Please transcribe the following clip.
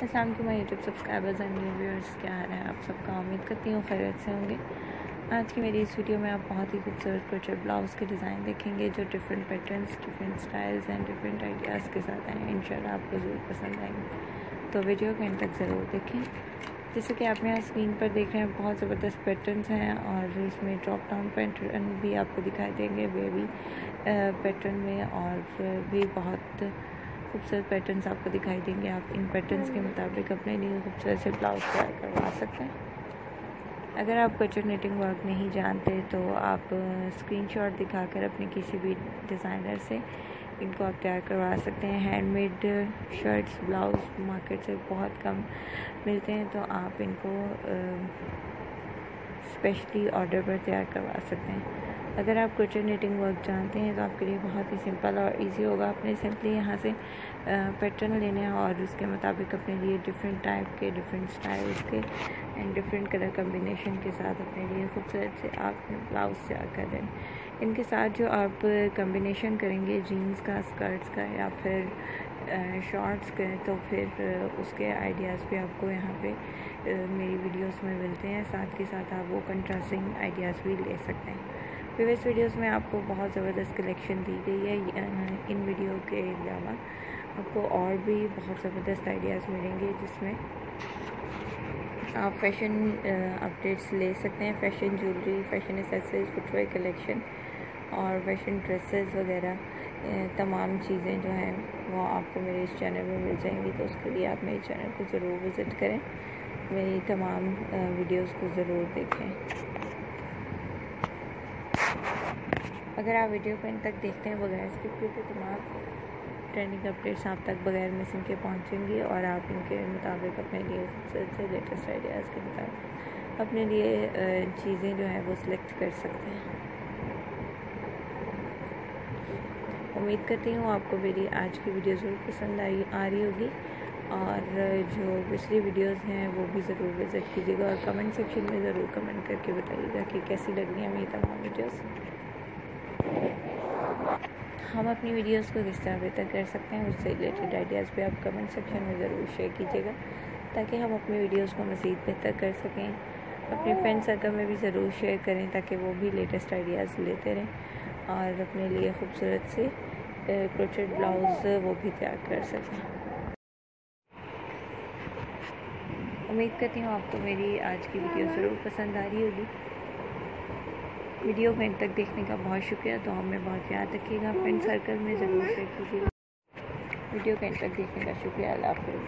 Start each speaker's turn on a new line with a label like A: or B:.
A: अस्सलाम वालेकुम my YouTube subscribers and new viewers, क्या हाल है आप सबका। उम्मीद करती हूँ खैरियत से होंगे। आज की मेरी इस वीडियो में आप बहुत ही खूबसूरत क्रोचेट ब्लाउज़ के डिज़ाइन देखेंगे जो different patterns, different styles and different ideas के साथ आए हैं। इंशाल्लाह आपको ज़रूर पसंद आएंगे, तो वीडियो को एंड तक ज़रूर देखें। जैसे कि आप यहाँ स्क्रीन पर देख रहे हैं, बहुत ज़बरदस्त पैटर्न्स हैं और इसमें ड्रॉप डाउन पैटर्न भी आपको दिखाई देंगे बेबी पैटर्न में, और भी बहुत खूबसूरत पैटर्न्स आपको दिखाई देंगे। आप इन पैटर्न्स के मुताबिक अपने लिए खूबसूरत से ब्लाउज तैयार करवा सकते हैं। अगर आप क्रोचेट निटिंग वर्क नहीं जानते तो आप स्क्रीनशॉट दिखाकर अपने किसी भी डिज़ाइनर से इनको आप तैयार करवा सकते हैं। हैंडमेड शर्ट्स ब्लाउज मार्केट से बहुत कम मिलते हैं, तो आप इनको स्पेशली ऑर्डर पर तैयार करवा सकते हैं। अगर आप क्रोचेट निटिंग वर्क जानते हैं तो आपके लिए बहुत ही सिंपल और इजी होगा। आपने सिंपली यहाँ से पैटर्न लेने हैं और उसके मुताबिक अपने लिए डिफरेंट टाइप के, डिफरेंट स्टाइल्स के एंड डिफरेंट कलर कम्बिनेशन के साथ अपने लिए खूबसूरत से आप ब्लाउज तैयार कर रहे हैं। इनके साथ जो आप कम्बिनेशन करेंगे जीन्स का, स्कर्ट्स का या फिर शॉर्ट्स के, तो फिर उसके आइडियाज़ भी आपको यहाँ पे मेरी वीडियोस में मिलते हैं। साथ के साथ आप वो कंट्रास्टिंग आइडियाज़ भी ले सकते हैं। प्रीवियस वीडियोस में आपको बहुत ज़बरदस्त कलेक्शन दी गई है। इन वीडियो के अलावा आपको और भी बहुत ज़बरदस्त आइडियाज़ मिलेंगे जिसमें आप फैशन अपडेट्स ले सकते हैं। Fashion jewellery, fashion accessories, footwear collection और फैशन ड्रेसेस वगैरह तमाम चीज़ें जो हैं वो आपको मेरे इस चैनल में मिल जाएंगी। तो उसके लिए आप मेरे चैनल को ज़रूर विज़िट करें, मेरी तमाम वीडियोस को ज़रूर देखें। अगर आप वीडियो को इन तक देखते हैं बगैर स्किप किए तो तमाम ट्रेंडिंग अपडेट्स आप तक बगैर मिसिंग के पहुंचेंगी और आप इनके मुताबिक अपने लिए खूबसूरत से लेटेस्ट आइडियाज़ के मुताबिक अपने लिए चीज़ें जो हैं वो सिलेक्ट कर सकते हैं। उम्मीद करती हूँ आपको मेरी आज की वीडियो ज़रूर पसंद आ रही होगी, और जो पिछली वीडियोस हैं वो भी ज़रूर विज़िट कीजिएगा और कमेंट सेक्शन में ज़रूर कमेंट करके बताइएगा कि कैसी लग रही है मेरी तमाम वीडियोस। हम अपनी वीडियोस को किस तरह बेहतर कर सकते हैं उससे रिलेटेड आइडियाज़ भी आप कमेंट सेक्शन में ज़रूर शेयर कीजिएगा, ताकि हम अपनी वीडियोस को मज़ीद बेहतर कर सकें। अपने फ्रेंड सर्कल में भी ज़रूर शेयर करें ताकि वो भी लेटेस्ट आइडियाज़ लेते रहें और अपने लिए खूबसूरत से क्रोचेट ब्लाउज़ वो भी तैयार कर सकें। उम्मीद करती हूँ आपको मेरी आज की वीडियो ज़रूर पसंद आ रही होगी। वीडियो को एंड तक देखने का बहुत शुक्रिया। तो हमें बहुत याद रखिएगा, फ्रेंड सर्कल में ज़रूर शेयर कीजिएगा। वीडियो को एंड तक देखने का शुक्रिया। अल्लाह हाफ़िज़।